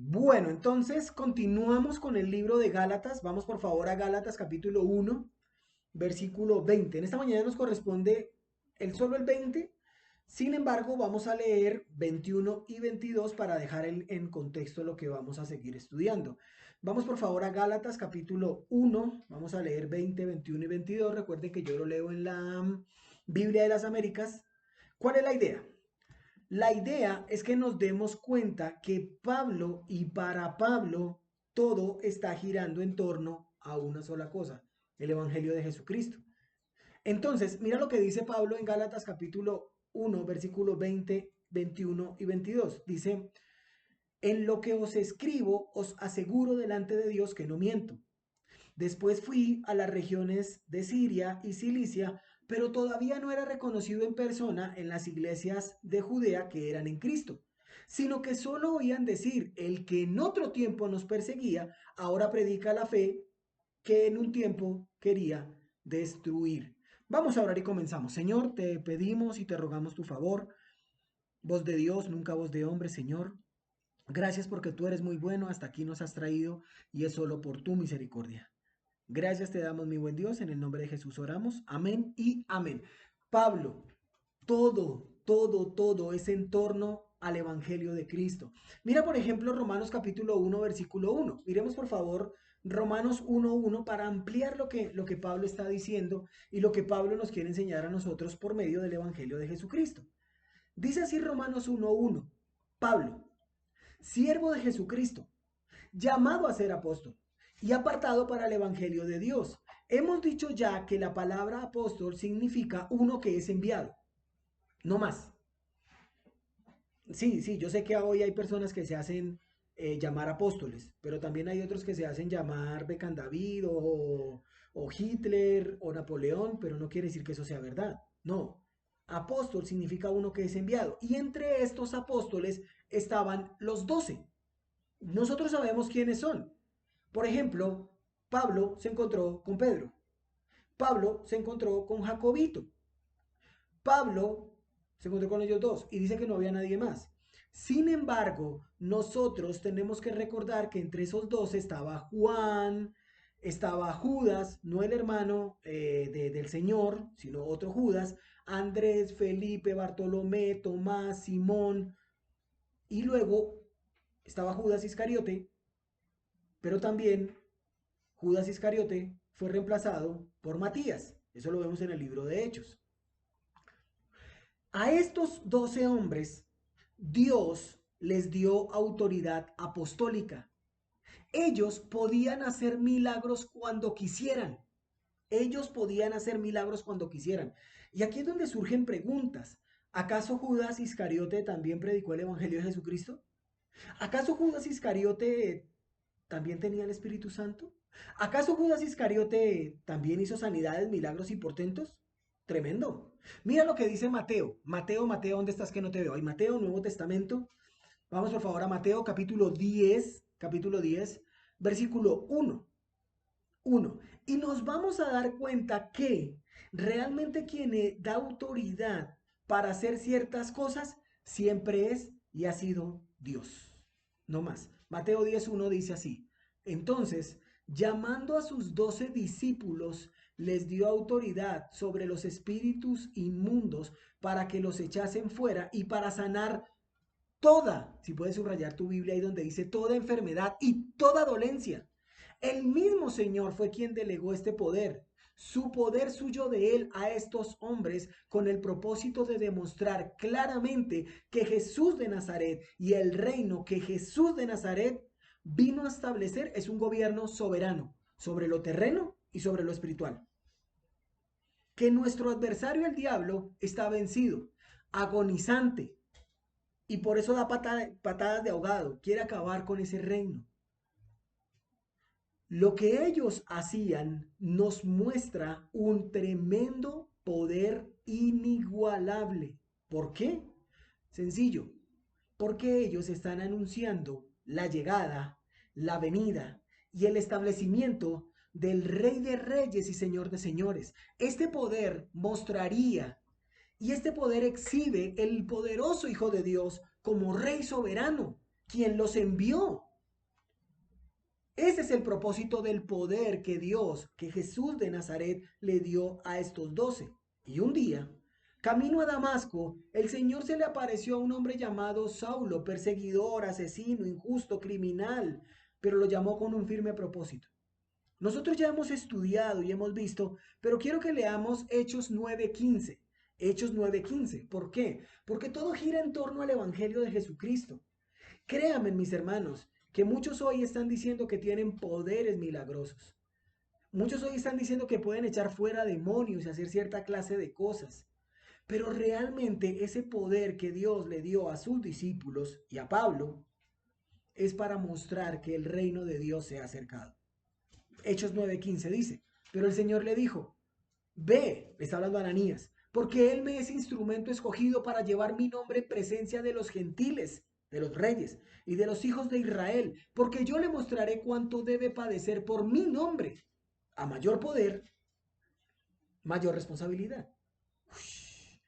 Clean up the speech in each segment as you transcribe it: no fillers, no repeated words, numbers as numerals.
Bueno, entonces continuamos con el libro de Gálatas. Vamos por favor a Gálatas capítulo 1, versículo 20. En esta mañana nos corresponde solo el 20. Sin embargo, vamos a leer 21 y 22 para dejar en contexto lo que vamos a seguir estudiando. Vamos por favor a Gálatas capítulo 1. Vamos a leer 20, 21 y 22. Recuerden que yo lo leo en la Biblia de las Américas. ¿Cuál es la idea? La idea es que nos demos cuenta que Pablo y para Pablo todo está girando en torno a una sola cosa, el Evangelio de Jesucristo. Entonces, mira lo que dice Pablo en Gálatas capítulo 1, versículos 20, 21 y 22. Dice, en lo que os escribo, os aseguro delante de Dios que no miento. Después fui a las regiones de Siria y Cilicia, pero todavía no era reconocido en persona en las iglesias de Judea que eran en Cristo, sino que solo oían decir, el que en otro tiempo nos perseguía, ahora predica la fe que en un tiempo quería destruir. Vamos a orar y comenzamos. Señor, te pedimos y te rogamos tu favor, voz de Dios, nunca voz de hombre, Señor. Gracias porque tú eres muy bueno, hasta aquí nos has traído y es solo por tu misericordia. Gracias te damos, mi buen Dios, en el nombre de Jesús oramos. Amén y amén. Pablo, todo es en torno al Evangelio de Cristo. Mira, por ejemplo, Romanos capítulo 1, versículo 1. Miremos, por favor, Romanos 1:1 para ampliar lo que Pablo está diciendo y lo que Pablo nos quiere enseñar a nosotros por medio del Evangelio de Jesucristo. Dice así Romanos 1:1. Pablo, siervo de Jesucristo, llamado a ser apóstol y apartado para el Evangelio de Dios. Hemos dicho ya que la palabra apóstol significa uno que es enviado, no más. Sí, yo sé que hoy hay personas que se hacen llamar apóstoles, pero también hay otros que se hacen llamar Becan David o Hitler o Napoleón, pero no quiere decir que eso sea verdad. No, apóstol significa uno que es enviado. Y entre estos apóstoles estaban los 12. Nosotros sabemos quiénes son. Por ejemplo, Pablo se encontró con Pedro. Pablo se encontró con Jacobito. Pablo se encontró con ellos dos y dice que no había nadie más. Sin embargo, nosotros tenemos que recordar que entre esos dos estaba Juan, estaba Judas, no el hermano del Señor, sino otro Judas, Andrés, Felipe, Bartolomé, Tomás, Simón, y luego estaba Judas Iscariote, pero también Judas Iscariote fue reemplazado por Matías. Eso lo vemos en el libro de Hechos. A estos 12 hombres, Dios les dio autoridad apostólica. Ellos podían hacer milagros cuando quisieran. Ellos podían hacer milagros cuando quisieran. Y aquí es donde surgen preguntas. ¿Acaso Judas Iscariote también predicó el Evangelio de Jesucristo? ¿Acaso Judas Iscariote también tenía el Espíritu Santo? ¿Acaso Judas Iscariote también hizo sanidades, milagros y portentos? Tremendo. Mira lo que dice Mateo. Mateo, ¿dónde estás que no te veo? Hay Mateo, Nuevo Testamento. Vamos por favor a Mateo capítulo 10, versículo 1. 1. Y nos vamos a dar cuenta que realmente quien da autoridad para hacer ciertas cosas siempre es y ha sido Dios. No más. Mateo 10:1 dice así. Entonces, llamando a sus 12 discípulos, les dio autoridad sobre los espíritus inmundos para que los echasen fuera y para sanar toda, si puedes subrayar tu Biblia ahí donde dice toda enfermedad y toda dolencia. El mismo Señor fue quien delegó este poder, su poder suyo de él a estos hombres con el propósito de demostrar claramente que Jesús de Nazaret y el reino que Jesús de Nazaret vino a establecer es un gobierno soberano sobre lo terreno y sobre lo espiritual. Que nuestro adversario el diablo está vencido, agonizante, y por eso da patadas de ahogado, quiere acabar con ese reino. Lo que ellos hacían nos muestra un tremendo poder inigualable. ¿Por qué? Sencillo, porque ellos están anunciando la llegada, la venida y el establecimiento del Rey de Reyes y Señor de Señores. Este poder mostraría y este poder exhibe el poderoso Hijo de Dios como Rey soberano, quien los envió. Ese es el propósito del poder que Dios, que Jesús de Nazaret le dio a estos 12. Y un día, camino a Damasco, el Señor se le apareció a un hombre llamado Saulo, perseguidor, asesino, injusto, criminal, pero lo llamó con un firme propósito. Nosotros ya hemos estudiado y hemos visto, pero quiero que leamos Hechos 9:15. Hechos 9:15. ¿Por qué? Porque todo gira en torno al Evangelio de Jesucristo. Créanme, mis hermanos, que muchos hoy están diciendo que tienen poderes milagrosos. Muchos hoy están diciendo que pueden echar fuera demonios y hacer cierta clase de cosas. Pero realmente ese poder que Dios le dio a sus discípulos y a Pablo es para mostrar que el reino de Dios se ha acercado. Hechos 9:15 dice, pero el Señor le dijo, ve, le está hablando a Ananías, porque él me es instrumento escogido para llevar mi nombre en presencia de los gentiles, de los reyes y de los hijos de Israel, porque yo le mostraré cuánto debe padecer por mi nombre. A mayor poder, mayor responsabilidad. Ush.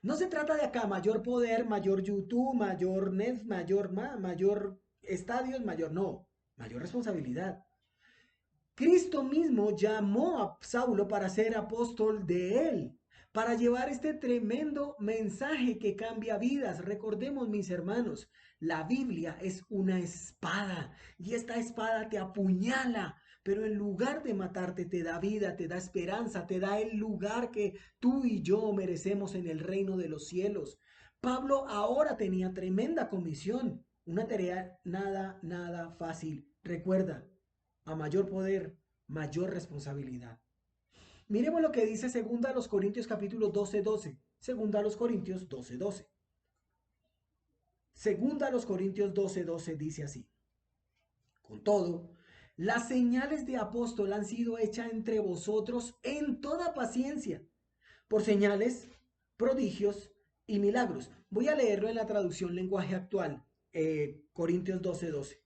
No se trata de acá mayor poder, mayor YouTube, mayor Net, mayor estadios, mayor no, mayor responsabilidad. Cristo mismo llamó a Saulo para ser apóstol de él, para llevar este tremendo mensaje que cambia vidas. Recordemos, mis hermanos, la Biblia es una espada y esta espada te apuñala, pero en lugar de matarte te da vida, te da esperanza, te da el lugar que tú y yo merecemos en el reino de los cielos. Pablo ahora tenía tremenda comisión, una tarea nada fácil. Recuerda, a mayor poder, mayor responsabilidad. Miremos lo que dice segunda a los Corintios capítulo 12:12. Segunda a los Corintios 12:12. Segunda a los Corintios 12:12 dice así. Con todo, las señales de apóstol han sido hechas entre vosotros en toda paciencia, por señales, prodigios y milagros. Voy a leerlo en la traducción lenguaje actual, Corintios 12:12.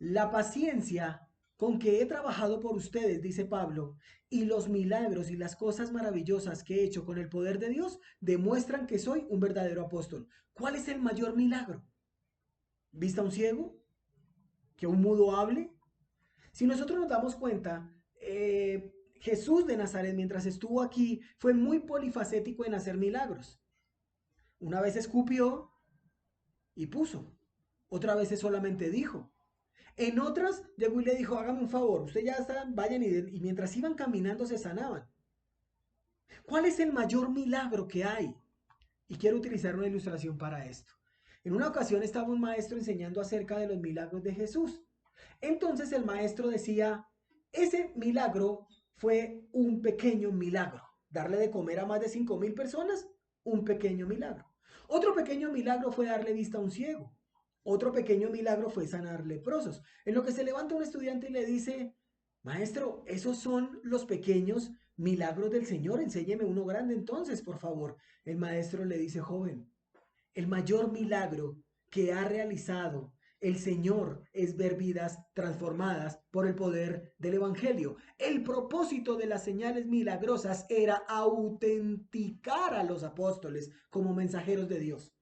La paciencia con que he trabajado por ustedes, dice Pablo, y los milagros y las cosas maravillosas que he hecho con el poder de Dios demuestran que soy un verdadero apóstol. ¿Cuál es el mayor milagro? ¿Vista a un ciego? ¿Que un mudo hable? Si nosotros nos damos cuenta, Jesús de Nazaret, mientras estuvo aquí, fue muy polifacético en hacer milagros. Una vez escupió y puso, otra vez solamente dijo. En otras, llegó y le dijo, hágame un favor, usted ya está, vayan y mientras iban caminando se sanaban. ¿Cuál es el mayor milagro que hay? Y quiero utilizar una ilustración para esto. En una ocasión estaba un maestro enseñando acerca de los milagros de Jesús. Entonces el maestro decía, ese milagro fue un pequeño milagro. Darle de comer a más de 5,000 personas, un pequeño milagro. Otro pequeño milagro fue darle vista a un ciego. Otro pequeño milagro fue sanar leprosos. En lo que se levanta un estudiante y le dice, maestro, esos son los pequeños milagros del Señor, enséñeme uno grande entonces, por favor. El maestro le dice, joven, el mayor milagro que ha realizado el Señor es ver vidas transformadas por el poder del Evangelio. El propósito de las señales milagrosas era autenticar a los apóstoles como mensajeros de Dios.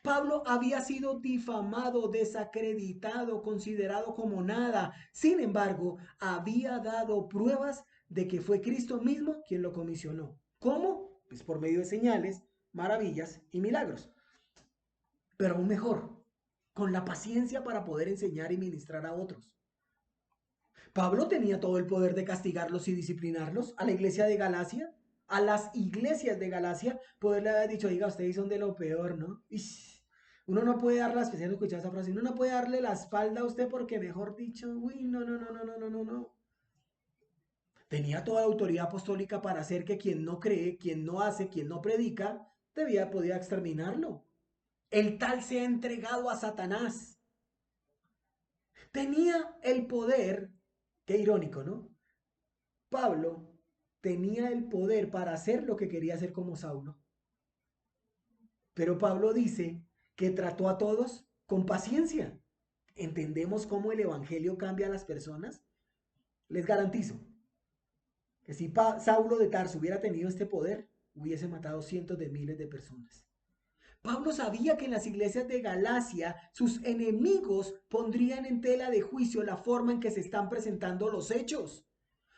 Pablo había sido difamado, desacreditado, considerado como nada. Sin embargo, había dado pruebas de que fue Cristo mismo quien lo comisionó. ¿Cómo? Pues por medio de señales, maravillas y milagros. Pero aún mejor, con la paciencia para poder enseñar y ministrar a otros. Pablo tenía todo el poder de castigarlos y disciplinarlos. A la iglesia de Galacia, a las iglesias de Galacia, poderle haber dicho, oiga, ustedes son de lo peor, ¿no? Uno no puede dar las, especialmente escuchar esa frase, uno no puede darle la espalda a usted porque, mejor dicho, uy, no. Tenía toda la autoridad apostólica para hacer que quien no cree, quien no hace, quien no predica, podía exterminarlo. El tal se ha entregado a Satanás. Tenía el poder, qué irónico, ¿no? Pablo tenía el poder para hacer lo que quería hacer como Saulo. Pero Pablo dice que trató a todos con paciencia. ¿Entendemos cómo el evangelio cambia a las personas? Les garantizo que si Saulo de Tarso hubiera tenido este poder, hubiese matado cientos de miles de personas. Pablo sabía que en las iglesias de Galacia sus enemigos pondrían en tela de juicio la forma en que se están presentando los hechos.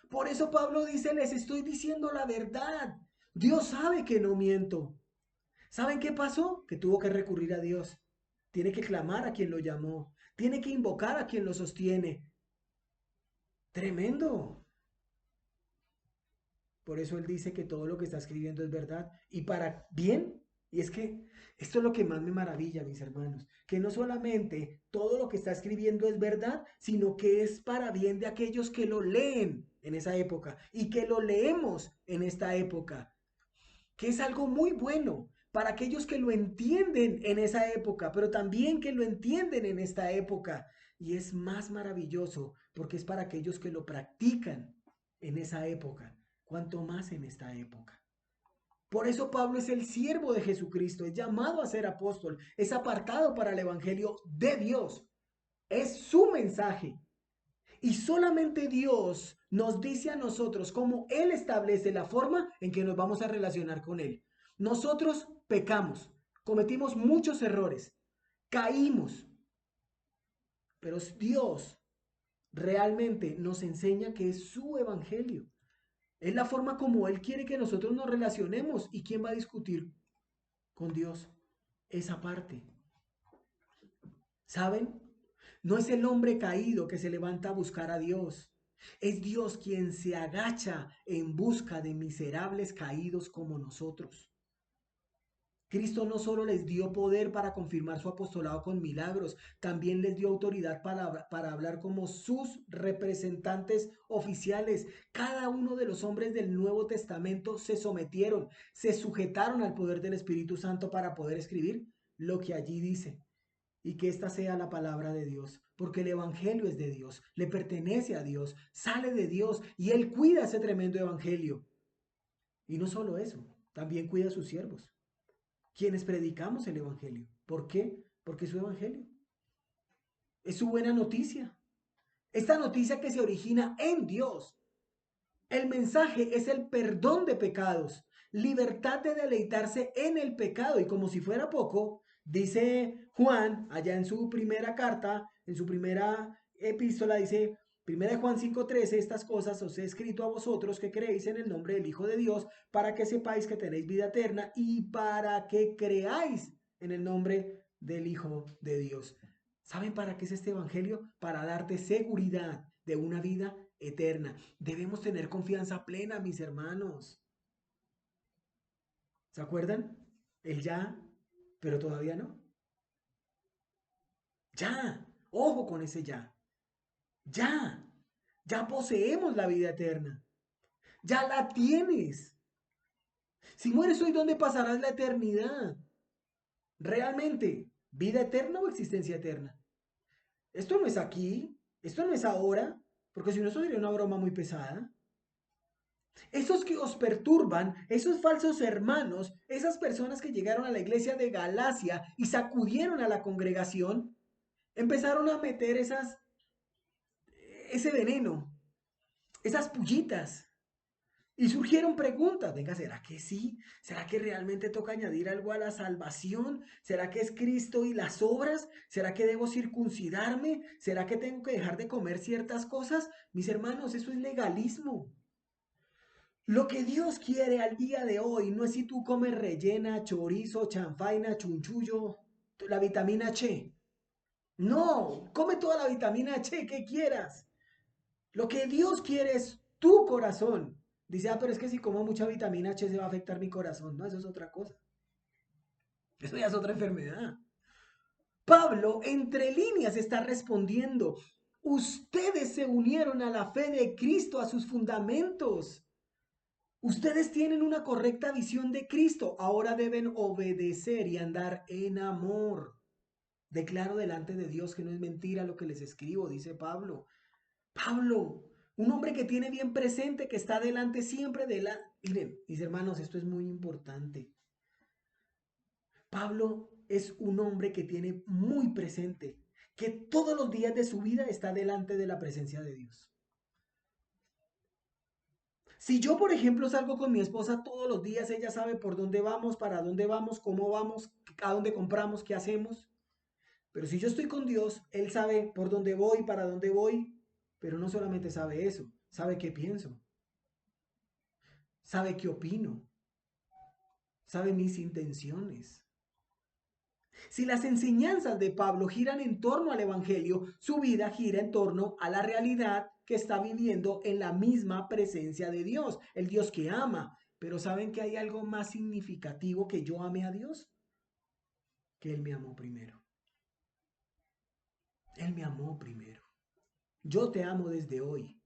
Por eso Pablo dice, les estoy diciendo la verdad. Dios sabe que no miento. ¿Saben qué pasó? Que tuvo que recurrir a Dios. Tiene que clamar a quien lo llamó. Tiene que invocar a quien lo sostiene. Tremendo. Por eso él dice que todo lo que está escribiendo es verdad y para bien. Y es que esto es lo que más me maravilla, mis hermanos, que no solamente todo lo que está escribiendo es verdad, sino que es para bien de aquellos que lo leen en esa época y que lo leemos en esta época, que es algo muy bueno para aquellos que lo entienden en esa época, pero también que lo entienden en esta época. Y es más maravilloso porque es para aquellos que lo practican en esa época, cuanto más en esta época. Por eso Pablo es el siervo de Jesucristo, es llamado a ser apóstol, es apartado para el Evangelio de Dios, es su mensaje. Y solamente Dios nos dice a nosotros cómo Él establece la forma en que nos vamos a relacionar con Él. Nosotros pecamos, cometimos muchos errores, caímos, pero Dios realmente nos enseña que es su evangelio. Es la forma como Él quiere que nosotros nos relacionemos. ¿Y quién va a discutir con Dios esa parte? ¿Saben? No es el hombre caído que se levanta a buscar a Dios. Es Dios quien se agacha en busca de miserables caídos como nosotros. Cristo no solo les dio poder para confirmar su apostolado con milagros, también les dio autoridad para hablar como sus representantes oficiales. Cada uno de los hombres del Nuevo Testamento se sometieron, se sujetaron al poder del Espíritu Santo para poder escribir lo que allí dice. Y que esta sea la palabra de Dios, porque el Evangelio es de Dios, le pertenece a Dios, sale de Dios y Él cuida ese tremendo Evangelio. Y no solo eso, también cuida a sus siervos, quienes predicamos el Evangelio. ¿Por qué? Porque es su Evangelio. Es su buena noticia. Esta noticia que se origina en Dios. El mensaje es el perdón de pecados, libertad de deleitarse en el pecado. Y como si fuera poco, dice Juan, allá en su primera carta, en su primera epístola, dice, primera de Juan 5:13, estas cosas os he escrito a vosotros que creéis en el nombre del Hijo de Dios, para que sepáis que tenéis vida eterna y para que creáis en el nombre del Hijo de Dios. ¿Saben para qué es este evangelio? Para darte seguridad de una vida eterna. Debemos tener confianza plena, mis hermanos. ¿Se acuerdan? El ya, pero todavía no. Ya, ojo con ese ya. Ya, ya poseemos la vida eterna. Ya la tienes. Si mueres hoy, ¿dónde pasarás la eternidad? ¿Realmente? ¿Vida eterna o existencia eterna? Esto no es aquí, esto no es ahora, porque si no, eso sería una broma muy pesada. Esos que os perturban, esos falsos hermanos, esas personas que llegaron a la iglesia de Galacia y sacudieron a la congregación, empezaron a meter ese veneno, esas pullitas. Y surgieron preguntas, venga, ¿será que sí? ¿Será que realmente toca añadir algo a la salvación? ¿Será que es Cristo y las obras? ¿Será que debo circuncidarme? ¿Será que tengo que dejar de comer ciertas cosas? Mis hermanos, eso es legalismo. Lo que Dios quiere al día de hoy no es si tú comes rellena, chorizo, chanfaina, chunchullo, la vitamina H. No, come toda la vitamina H que quieras. Lo que Dios quiere es tu corazón. Dice, pero es que si como mucha vitamina H se va a afectar mi corazón. No, eso es otra cosa. Eso ya es otra enfermedad. Pablo, entre líneas, está respondiendo. Ustedes se unieron a la fe de Cristo, a sus fundamentos. Ustedes tienen una correcta visión de Cristo, ahora deben obedecer y andar en amor. Declaro delante de Dios que no es mentira lo que les escribo, dice Pablo. Pablo, un hombre que tiene bien presente, que está delante siempre de la... Miren, mis hermanos, esto es muy importante. Pablo es un hombre que tiene muy presente, que todos los días de su vida está delante de la presencia de Dios. Si yo, por ejemplo, salgo con mi esposa todos los días, ella sabe por dónde vamos, para dónde vamos, cómo vamos, a dónde compramos, qué hacemos. Pero si yo estoy con Dios, Él sabe por dónde voy, para dónde voy. Pero no solamente sabe eso, sabe qué pienso, sabe qué opino, sabe mis intenciones. Si las enseñanzas de Pablo giran en torno al Evangelio, su vida gira en torno a la realidad que está viviendo en la misma presencia de Dios, el Dios que ama. Pero ¿saben que hay algo más significativo que yo ame a Dios? Que Él me amó primero. Él me amó primero. Yo te amo desde hoy,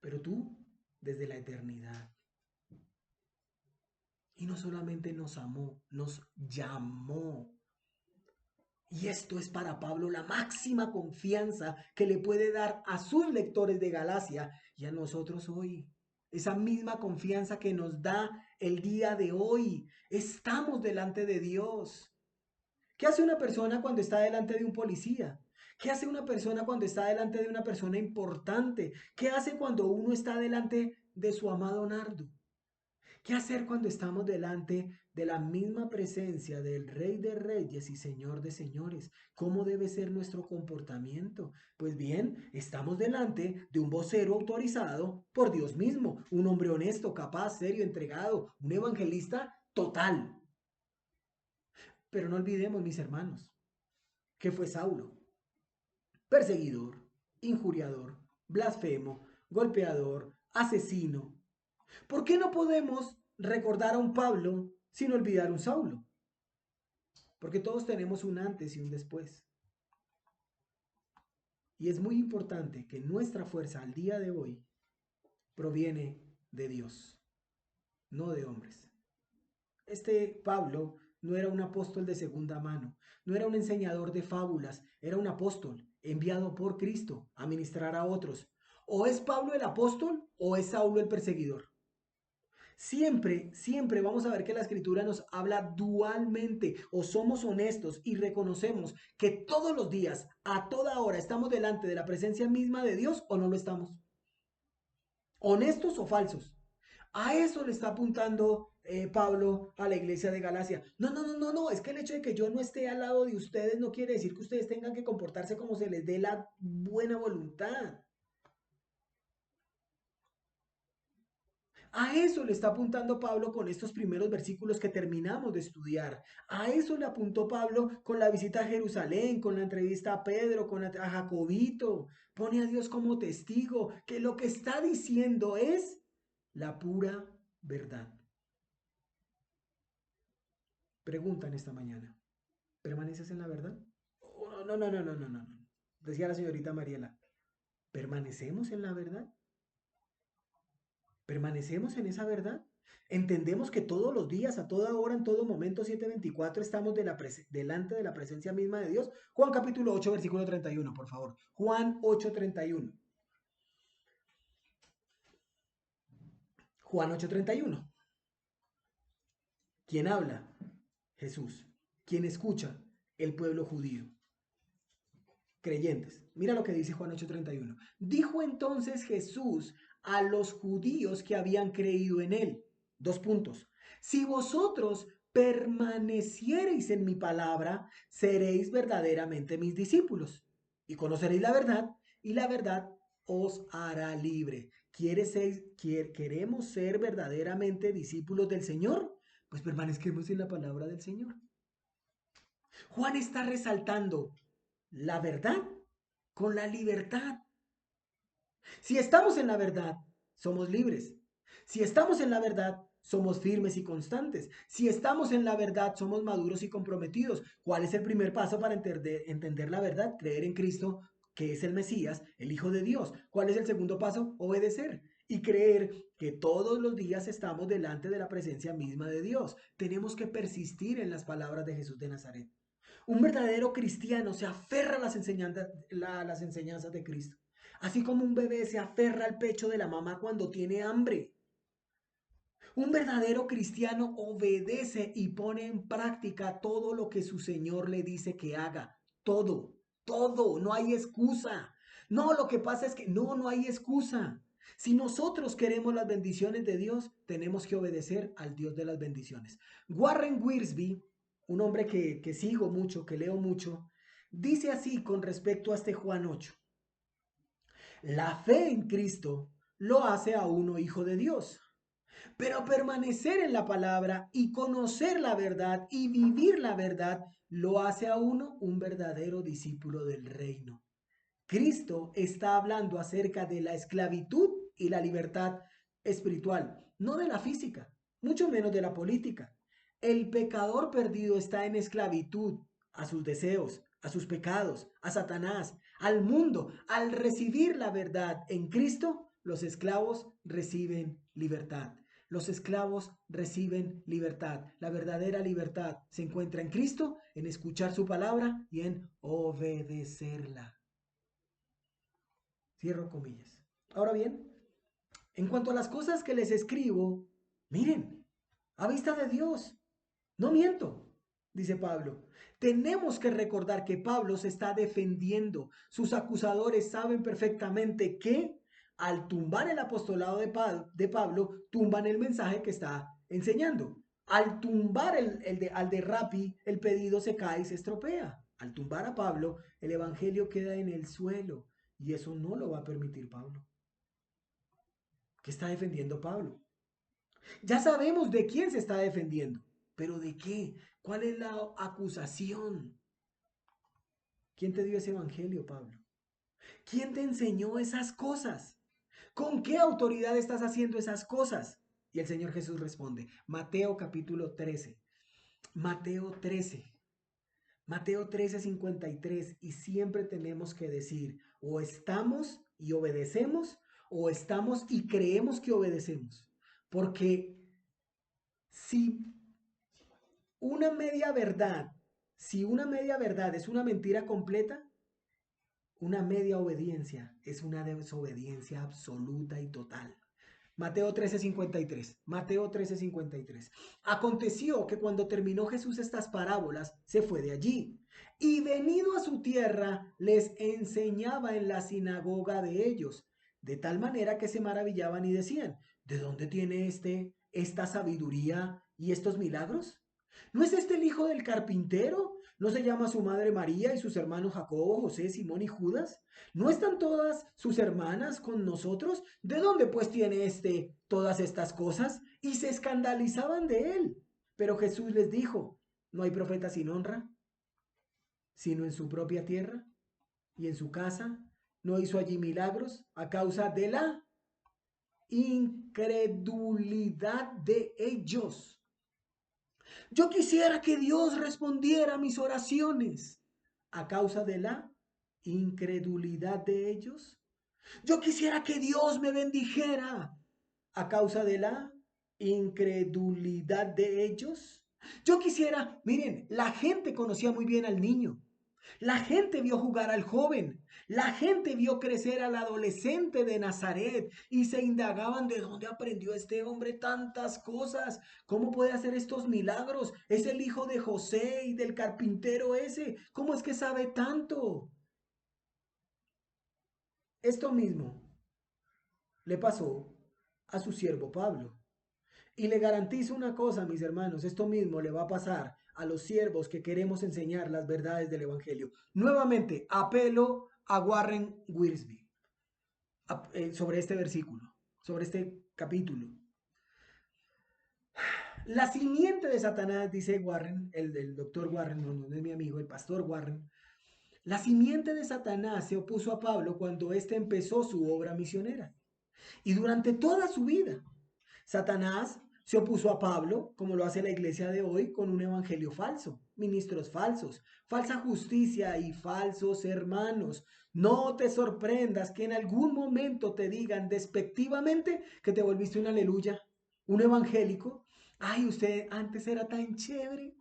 pero tú desde la eternidad. Y no solamente nos amó, nos llamó. Y esto es para Pablo la máxima confianza que le puede dar a sus lectores de Galacia y a nosotros hoy. Esa misma confianza que nos da el día de hoy. Estamos delante de Dios. ¿Qué hace una persona cuando está delante de un policía? ¿Qué hace una persona cuando está delante de una persona importante? ¿Qué hace cuando uno está delante de su amado Nardo? ¿Qué hacer cuando estamos delante de la misma presencia del Rey de Reyes y Señor de Señores? ¿Cómo debe ser nuestro comportamiento? Pues bien, estamos delante de un vocero autorizado por Dios mismo, un hombre honesto, capaz, serio, entregado, un evangelista total. Pero no olvidemos, mis hermanos, que fue Saulo, perseguidor, injuriador, blasfemo, golpeador, asesino. ¿Por qué no podemos recordar a un Pablo sin olvidar un Saulo? Porque todos tenemos un antes y un después. Y es muy importante que nuestra fuerza al día de hoy proviene de Dios, no de hombres. Este Pablo no era un apóstol de segunda mano, no era un enseñador de fábulas, era un apóstol enviado por Cristo a ministrar a otros. O es Pablo el apóstol o es Saulo el perseguidor. Siempre, siempre vamos a ver que la escritura nos habla dualmente o somos honestos y reconocemos que todos los días, a toda hora, estamos delante de la presencia misma de Dios o no lo estamos. Honestos o falsos. A eso le está apuntando Pablo a la iglesia de Galacia. No, no, no, no, no. Es que el hecho de que yo no esté al lado de ustedes no quiere decir que ustedes tengan que comportarse como se les dé la buena voluntad. A eso le está apuntando Pablo con estos primeros versículos que terminamos de estudiar. A eso le apuntó Pablo con la visita a Jerusalén, con la entrevista a Pedro, a Jacobito. Pone a Dios como testigo que lo que está diciendo es la pura verdad. Preguntan esta mañana, ¿permaneces en la verdad? Oh, no, no, no, no, no, no, no. Decía la señorita Mariela, ¿permanecemos en la verdad? ¿Permanecemos en esa verdad? Entendemos que todos los días, a toda hora, en todo momento, 7:24, estamos delante de la presencia misma de Dios. Juan capítulo 8, versículo 31, por favor. Juan 8:31. Juan 8:31. ¿Quién habla? Jesús. ¿Quién escucha? El pueblo judío. Creyentes. Mira lo que dice Juan 8:31. Dijo entonces Jesús a los judíos que habían creído en él. Dos puntos. Si vosotros permaneciereis en mi palabra, seréis verdaderamente mis discípulos y conoceréis la verdad y la verdad os hará libre. ¿Queremos ser verdaderamente discípulos del Señor? Pues permanezcamos en la palabra del Señor. Juan está resaltando la verdad con la libertad. Si estamos en la verdad, somos libres. Si estamos en la verdad, somos firmes y constantes. Si estamos en la verdad, somos maduros y comprometidos. ¿Cuál es el primer paso para entender la verdad? Creer en Cristo, que es el Mesías, el Hijo de Dios. ¿Cuál es el segundo paso? Obedecer y creer que todos los días estamos delante de la presencia misma de Dios. Tenemos que persistir en las palabras de Jesús de Nazaret. Un verdadero cristiano se aferra a las enseñanzas de Cristo. Así como un bebé se aferra al pecho de la mamá cuando tiene hambre. Un verdadero cristiano obedece y pone en práctica todo lo que su Señor le dice que haga. Todo, todo, no hay excusa. No, lo que pasa es que no hay excusa. Si nosotros queremos las bendiciones de Dios, tenemos que obedecer al Dios de las bendiciones. Warren Wiersbe, un hombre que sigo mucho, que leo mucho, dice así con respecto a este Juan 8. La fe en Cristo lo hace a uno hijo de Dios. Pero permanecer en la palabra y conocer la verdad y vivir la verdad lo hace a uno un verdadero discípulo del reino. Cristo está hablando acerca de la esclavitud y la libertad espiritual, no de la física, mucho menos de la política. El pecador perdido está en esclavitud a sus deseos, a sus pecados, a Satanás, al mundo. Al recibir la verdad en Cristo, los esclavos reciben libertad. Los esclavos reciben libertad. La verdadera libertad se encuentra en Cristo, en escuchar su palabra y en obedecerla. Cierro comillas. Ahora bien, en cuanto a las cosas que les escribo, miren, a vista de Dios, no miento, dice Pablo. Tenemos que recordar que Pablo se está defendiendo. Sus acusadores saben perfectamente que al tumbar el apostolado de Pablo, tumban el mensaje que está enseñando. Al tumbar al de Rapi, el pedido se cae y se estropea. Al tumbar a Pablo, el evangelio queda en el suelo. Y eso no lo va a permitir Pablo. ¿Qué está defendiendo Pablo? Ya sabemos de quién se está defendiendo, pero ¿de qué? ¿Cuál es la acusación? ¿Quién te dio ese evangelio, Pablo? ¿Quién te enseñó esas cosas? ¿Con qué autoridad estás haciendo esas cosas? Y el Señor Jesús responde, Mateo capítulo 13, Mateo 13, Mateo 13, 53, y siempre tenemos que decir, o estamos y obedecemos, o estamos y creemos que obedecemos. Porque si una media verdad, si una media verdad es una mentira completa, una media obediencia es una desobediencia absoluta y total. Mateo 13:53. Mateo 13:53. Aconteció que cuando terminó Jesús estas parábolas, se fue de allí. Y venido a su tierra, les enseñaba en la sinagoga de ellos, de tal manera que se maravillaban y decían, ¿de dónde tiene esta sabiduría y estos milagros? ¿No es este el hijo del carpintero? ¿No se llama su madre María y sus hermanos Jacobo, José, Simón y Judas? ¿No están todas sus hermanas con nosotros? ¿De dónde pues tiene todas estas cosas? Y se escandalizaban de él. Pero Jesús les dijo, no hay profeta sin honra, sino en su propia tierra y en su casa. No hizo allí milagros a causa de la incredulidad de ellos. Yo quisiera que Dios respondiera a mis oraciones a causa de la incredulidad de ellos. Yo quisiera que Dios me bendijera a causa de la incredulidad de ellos. Yo quisiera, miren, la gente conocía muy bien al niño. La gente vio jugar al joven, la gente vio crecer al adolescente de Nazaret y se indagaban de dónde aprendió este hombre tantas cosas, cómo puede hacer estos milagros, es el hijo de José y del carpintero ese, ¿cómo es que sabe tanto? Esto mismo le pasó a su siervo Pablo. Y le garantizo una cosa, mis hermanos, esto mismo le va a pasar a los siervos que queremos enseñar las verdades del Evangelio. Nuevamente, apelo a Warren Wiersbe sobre este versículo, sobre este capítulo. La simiente de Satanás, dice Warren, el doctor Warren, no es mi amigo, el pastor Warren, la simiente de Satanás se opuso a Pablo cuando éste empezó su obra misionera. Y durante toda su vida, Satanás se opuso a Pablo, como lo hace la iglesia de hoy, con un evangelio falso, ministros falsos, falsa justicia y falsos hermanos. No te sorprendas que en algún momento te digan despectivamente que te volviste un aleluya, un evangélico. Ay, usted antes era tan chévere.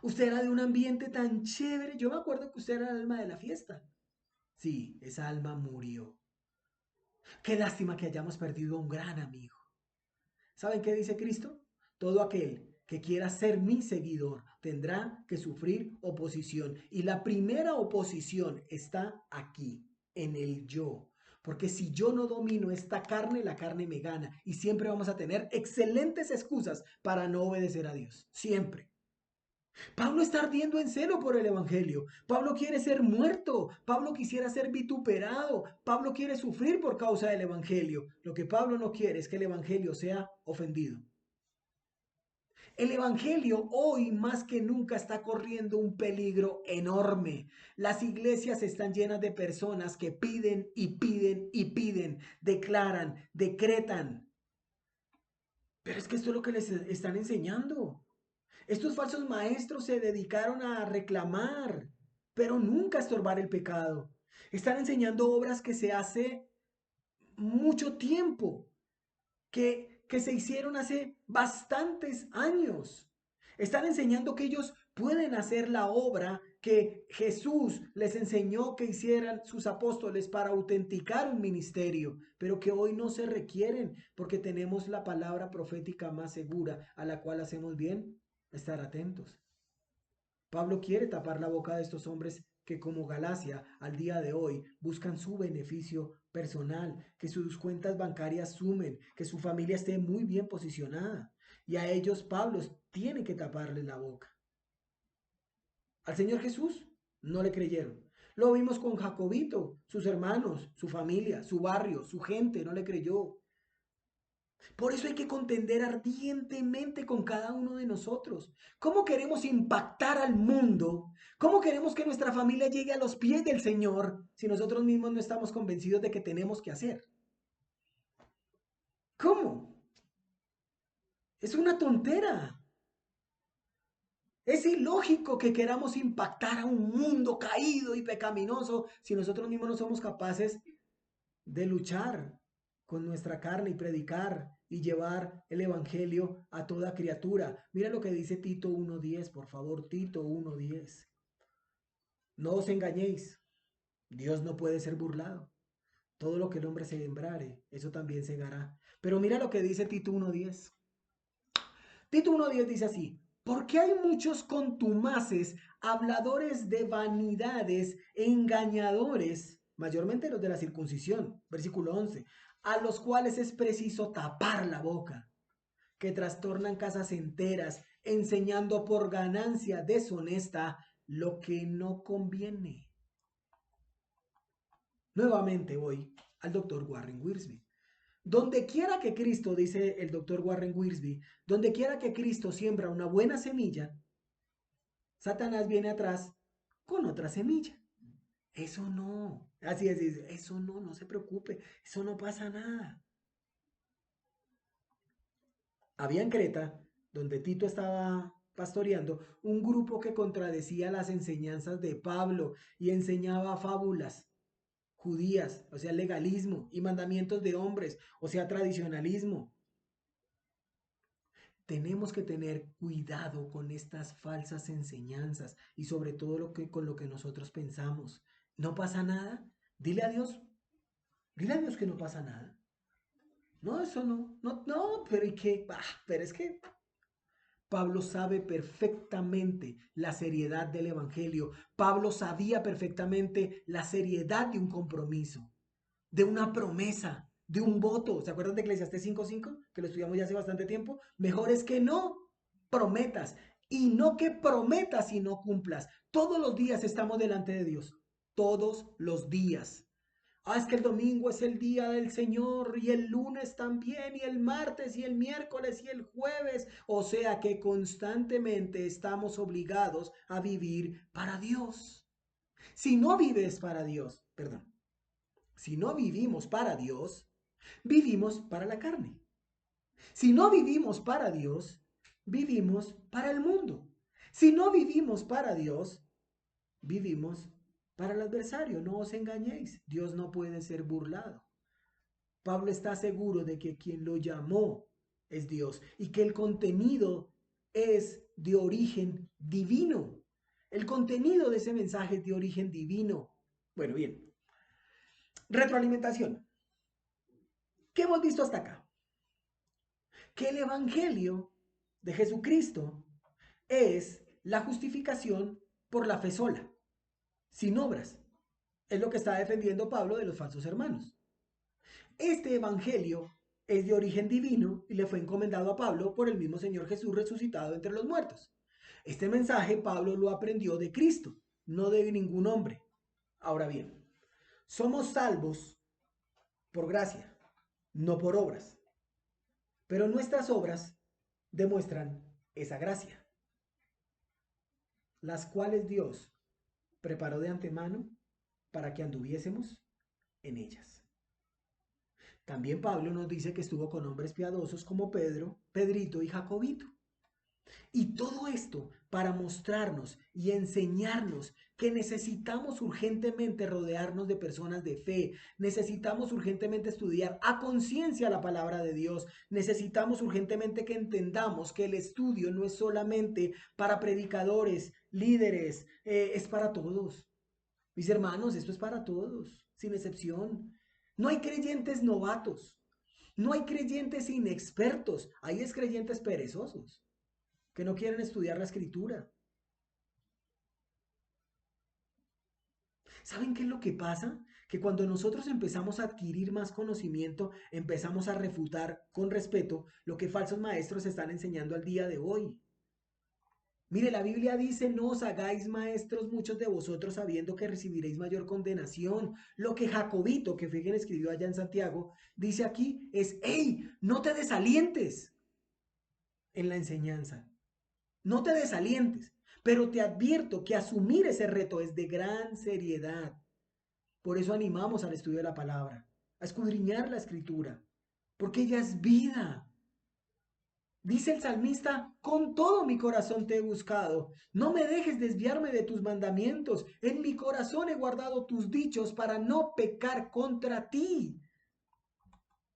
Usted era de un ambiente tan chévere. Yo me acuerdo que usted era el alma de la fiesta. Sí, esa alma murió. Qué lástima que hayamos perdido a un gran amigo. ¿Saben qué dice Cristo? Todo aquel que quiera ser mi seguidor tendrá que sufrir oposición. Y la primera oposición está aquí, en el yo. Porque si yo no domino esta carne, la carne me gana. Y siempre vamos a tener excelentes excusas para no obedecer a Dios. Siempre. Pablo está ardiendo en celo por el Evangelio. Pablo quiere ser muerto. Pablo quisiera ser vituperado. Pablo quiere sufrir por causa del Evangelio. Lo que Pablo no quiere es que el Evangelio sea ofendido. El Evangelio hoy más que nunca está corriendo un peligro enorme. Las iglesias están llenas de personas que piden y piden y piden, declaran, decretan. Pero es que esto es lo que les están enseñando. Estos falsos maestros se dedicaron a reclamar, pero nunca a estorbar el pecado. Están enseñando obras que se hace mucho tiempo, que se hicieron hace bastantes años. Están enseñando que ellos pueden hacer la obra que Jesús les enseñó que hicieran sus apóstoles para autenticar un ministerio, pero que hoy no se requieren porque tenemos la palabra profética más segura a la cual hacemos bien estar atentos. Pablo quiere tapar la boca de estos hombres que como Galacia al día de hoy buscan su beneficio personal, que sus cuentas bancarias sumen, que su familia esté muy bien posicionada. Y a ellos Pablo tiene que taparle la boca. Al Señor Jesús no le creyeron. Lo vimos con Jacobito, sus hermanos, su familia, su barrio, su gente no le creyó. Por eso hay que contender ardientemente con cada uno de nosotros. ¿Cómo queremos impactar al mundo? ¿Cómo queremos que nuestra familia llegue a los pies del Señor si nosotros mismos no estamos convencidos de que tenemos que hacer? ¿Cómo? Es una tontera. Es ilógico que queramos impactar a un mundo caído y pecaminoso si nosotros mismos no somos capaces de luchar con nuestra carne y predicar y llevar el evangelio a toda criatura. Mira lo que dice Tito 1:10, por favor, Tito 1:10. No os engañéis, Dios no puede ser burlado. Todo lo que el hombre se sembrare, eso también segará. Pero mira lo que dice Tito 1:10. Tito 1:10 dice así: porque hay muchos contumaces, habladores de vanidades, engañadores, mayormente los de la circuncisión, versículo 11, a los cuales es preciso tapar la boca, que trastornan casas enteras, enseñando por ganancia deshonesta lo que no conviene. Nuevamente voy al doctor Warren Wiersbe. Donde quiera que Cristo, dice el doctor Warren Wiersbe, donde quiera que Cristo siembra una buena semilla, Satanás viene atrás con otra semilla. Eso no, así es, eso no, no se preocupe, eso no pasa nada. Había en Creta, donde Tito estaba pastoreando, un grupo que contradecía las enseñanzas de Pablo y enseñaba fábulas judías, o sea, legalismo y mandamientos de hombres, o sea, tradicionalismo. Tenemos que tener cuidado con estas falsas enseñanzas y sobre todo con lo que nosotros pensamos. ¿No pasa nada? Dile a Dios, dile a Dios que no pasa nada. No, eso no, no, no, pero ¿y qué? Pero es que Pablo sabe perfectamente la seriedad del Evangelio. Pablo sabía perfectamente la seriedad de un compromiso, de una promesa, de un voto. ¿Se acuerdan de Eclesiastés 5:5? Que lo estudiamos ya hace bastante tiempo. Mejor es que no prometas y no que prometas y no cumplas. Todos los días estamos delante de Dios. Todos los días. Es que el domingo es el día del Señor y el lunes también y el martes y el miércoles y el jueves. O sea que constantemente estamos obligados a vivir para Dios. Si no vives para Dios, perdón, si no vivimos para Dios, vivimos para la carne. Si no vivimos para Dios, vivimos para el mundo. Si no vivimos para Dios, vivimos para el adversario. No os engañéis, Dios no puede ser burlado. Pablo está seguro de que quien lo llamó es Dios y que el contenido es de origen divino. El contenido de ese mensaje es de origen divino. Bueno, bien. Retroalimentación. ¿Qué hemos visto hasta acá? Que el Evangelio de Jesucristo es la justificación por la fe sola, sin obras. Es lo que está defendiendo Pablo de los falsos hermanos. Este evangelio es de origen divino y le fue encomendado a Pablo por el mismo Señor Jesús resucitado entre los muertos. Este mensaje Pablo lo aprendió de Cristo, no de ningún hombre. Ahora bien, somos salvos por gracia, no por obras. Pero nuestras obras demuestran esa gracia, las cuales Dios preparó de antemano para que anduviésemos en ellas. También Pablo nos dice que estuvo con hombres piadosos como Pedro, Pedrito y Jacobito. Y todo esto para mostrarnos y enseñarnos que necesitamos urgentemente rodearnos de personas de fe, necesitamos urgentemente estudiar a conciencia la palabra de Dios, necesitamos urgentemente que entendamos que el estudio no es solamente para predicadores, líderes, es para todos. Mis hermanos, esto es para todos, sin excepción. No hay creyentes novatos, no hay creyentes inexpertos, hay es creyentes perezosos que no quieren estudiar la escritura. ¿Saben qué es lo que pasa? Que cuando nosotros empezamos a adquirir más conocimiento, empezamos a refutar con respeto lo que falsos maestros están enseñando al día de hoy. Mire, la Biblia dice, no os hagáis maestros muchos de vosotros sabiendo que recibiréis mayor condenación. Lo que Jacobito, que fue quien escribió allá en Santiago, dice aquí es, hey, no te desalientes en la enseñanza. No te desalientes, pero te advierto que asumir ese reto es de gran seriedad. Por eso animamos al estudio de la palabra, a escudriñar la escritura, porque ella es vida. Dice el salmista, con todo mi corazón te he buscado, no me dejes desviarme de tus mandamientos, en mi corazón he guardado tus dichos para no pecar contra ti.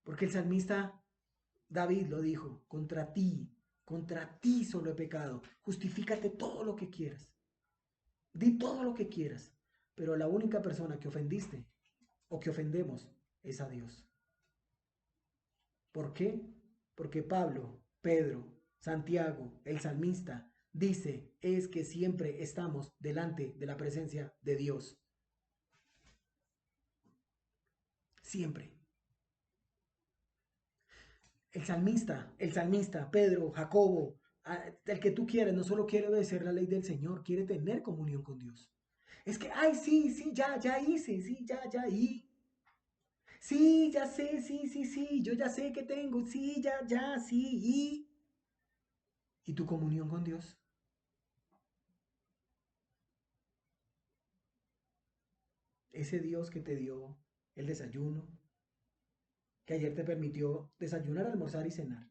Porque el salmista David lo dijo, contra ti solo he pecado, justifícate todo lo que quieras, di todo lo que quieras, pero la única persona que ofendiste o que ofendemos es a Dios. ¿Por qué? Porque Pablo, Pedro, Santiago, el salmista, dice es que siempre estamos delante de la presencia de Dios. Siempre. El salmista, Pedro, Jacobo, el que tú quieres, no solo quiere obedecer la ley del Señor, quiere tener comunión con Dios. Es que, ay, sí, sí, ya hice, sí, ya, y sí, ya sé, sí, yo ya sé que tengo, sí, ya, sí, y tu comunión con Dios. Ese Dios que te dio el desayuno, que ayer te permitió desayunar, almorzar y cenar,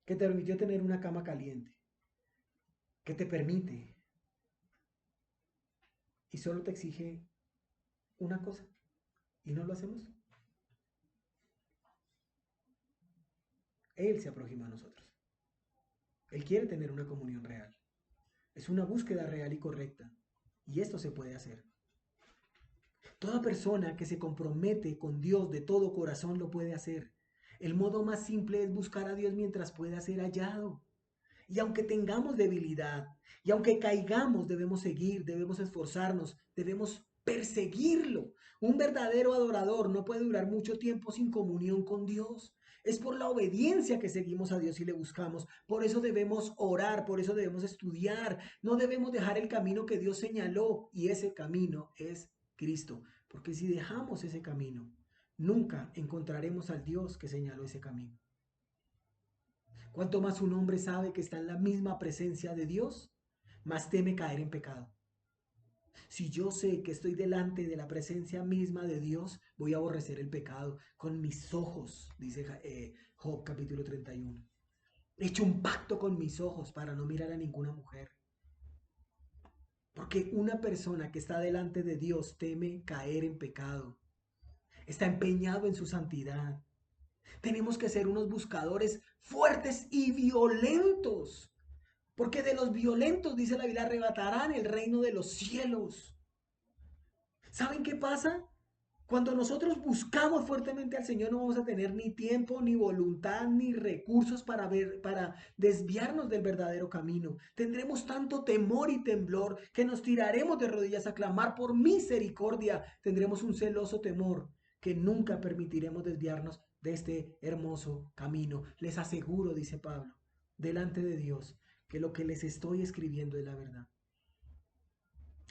que te permitió tener una cama caliente, que te permite y solo te exige una cosa y no lo hacemos. Él se aproxima a nosotros. Él quiere tener una comunión real. Es una búsqueda real y correcta. Y esto se puede hacer. Toda persona que se compromete con Dios de todo corazón lo puede hacer. El modo más simple es buscar a Dios mientras pueda ser hallado. Y aunque tengamos debilidad, y aunque caigamos, debemos seguir, debemos esforzarnos, debemos perseguirlo. Un verdadero adorador no puede durar mucho tiempo sin comunión con Dios. Es por la obediencia que seguimos a Dios y le buscamos. Por eso debemos orar, por eso debemos estudiar. No debemos dejar el camino que Dios señaló y ese camino es Cristo. Porque si dejamos ese camino, nunca encontraremos al Dios que señaló ese camino. Cuanto más un hombre sabe que está en la misma presencia de Dios, más teme caer en pecado. Si yo sé que estoy delante de la presencia misma de Dios, voy a aborrecer el pecado con mis ojos, dice Job capítulo 31. He hecho un pacto con mis ojos para no mirar a ninguna mujer. Porque una persona que está delante de Dios teme caer en pecado. Está empeñado en su santidad. Tenemos que ser unos buscadores fuertes y violentos. Porque de los violentos, dice la Biblia, arrebatarán el reino de los cielos. ¿Saben qué pasa? Cuando nosotros buscamos fuertemente al Señor, no vamos a tener ni tiempo, ni voluntad, ni recursos para desviarnos del verdadero camino. Tendremos tanto temor y temblor que nos tiraremos de rodillas a clamar por misericordia. Tendremos un celoso temor que nunca permitiremos desviarnos de este hermoso camino. Les aseguro, dice Pablo, delante de Dios, que lo que les estoy escribiendo es la verdad.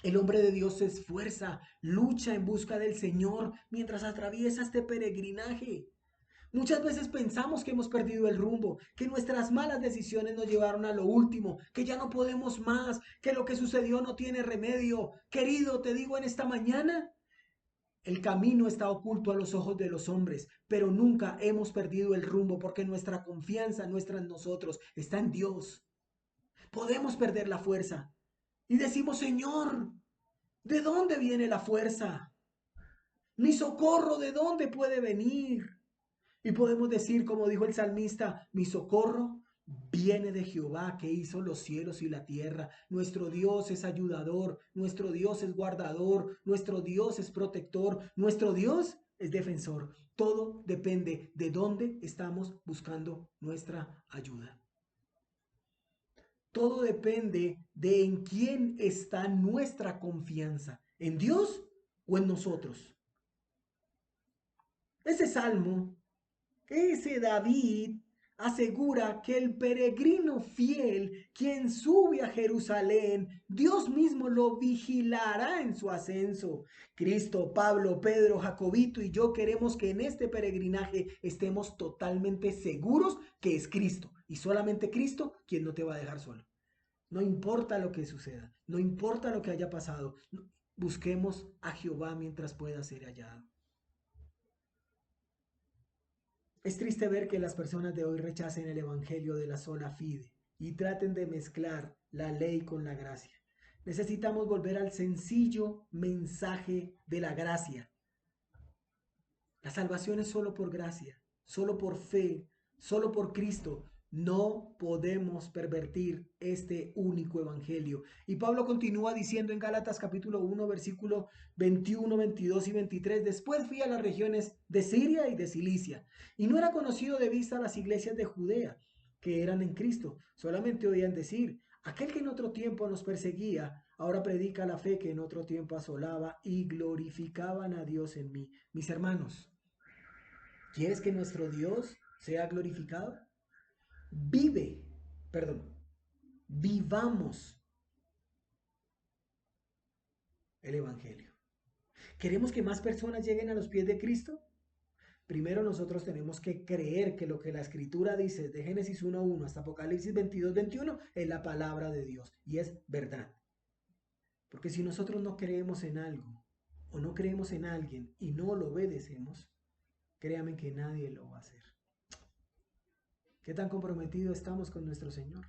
El hombre de Dios se esfuerza, lucha en busca del Señor mientras atraviesa este peregrinaje. Muchas veces pensamos que hemos perdido el rumbo, que nuestras malas decisiones nos llevaron a lo último, que ya no podemos más, que lo que sucedió no tiene remedio. Querido, te digo en esta mañana, el camino está oculto a los ojos de los hombres, pero nunca hemos perdido el rumbo porque nuestra confianza, nuestra en nosotros, está en Dios. Podemos perder la fuerza y decimos, Señor, ¿de dónde viene la fuerza? Mi socorro, ¿de dónde puede venir? Y podemos decir, como dijo el salmista, mi socorro viene de Jehová que hizo los cielos y la tierra. Nuestro Dios es ayudador, nuestro Dios es guardador, nuestro Dios es protector, nuestro Dios es defensor. Todo depende de dónde estamos buscando nuestra ayuda. Todo depende de en quién está nuestra confianza, en Dios o en nosotros. Ese salmo, ese David asegura que el peregrino fiel, quien sube a Jerusalén, Dios mismo lo vigilará en su ascenso. Cristo, Pablo, Pedro, Jacobito y yo queremos que en este peregrinaje estemos totalmente seguros que es Cristo y solamente Cristo quien no te va a dejar solo. No importa lo que suceda, no importa lo que haya pasado, busquemos a Jehová mientras pueda ser hallado. Es triste ver que las personas de hoy rechacen el evangelio de la sola fide y traten de mezclar la ley con la gracia. Necesitamos volver al sencillo mensaje de la gracia. La salvación es solo por gracia, solo por fe, solo por Cristo. No podemos pervertir este único evangelio. Y Pablo continúa diciendo en Gálatas capítulo 1, versículo 21, 22 y 23, después fui a las regiones de Siria y de Cilicia, y no era conocido de vista las iglesias de Judea, que eran en Cristo. Solamente oían decir, aquel que en otro tiempo nos perseguía, ahora predica la fe que en otro tiempo asolaba, y glorificaban a Dios en mí. Mis hermanos, ¿quieres que nuestro Dios sea glorificado? Vive, perdón, vivamos el Evangelio. ¿Queremos que más personas lleguen a los pies de Cristo? Primero nosotros tenemos que creer que lo que la Escritura dice de Génesis 1:1 hasta Apocalipsis 22:21 es la palabra de Dios y es verdad. Porque si nosotros no creemos en algo o no creemos en alguien y no lo obedecemos, créame que nadie lo va a hacer. ¿Qué tan comprometido estamos con nuestro Señor?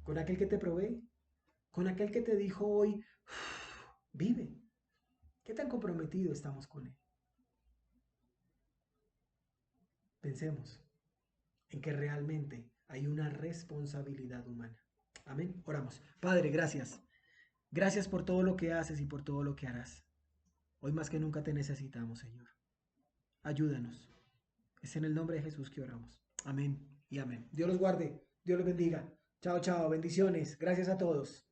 ¿Con aquel que te provee? ¿Con aquel que te dijo hoy, vive? ¿Qué tan comprometido estamos con Él? Pensemos en que realmente hay una responsabilidad humana. Amén. Oramos. Padre, gracias. Gracias por todo lo que haces y por todo lo que harás. Hoy más que nunca te necesitamos, Señor. Ayúdanos. Es en el nombre de Jesús que oramos. Amén y amén. Dios los guarde. Dios los bendiga. Chao, chao. Bendiciones. Gracias a todos.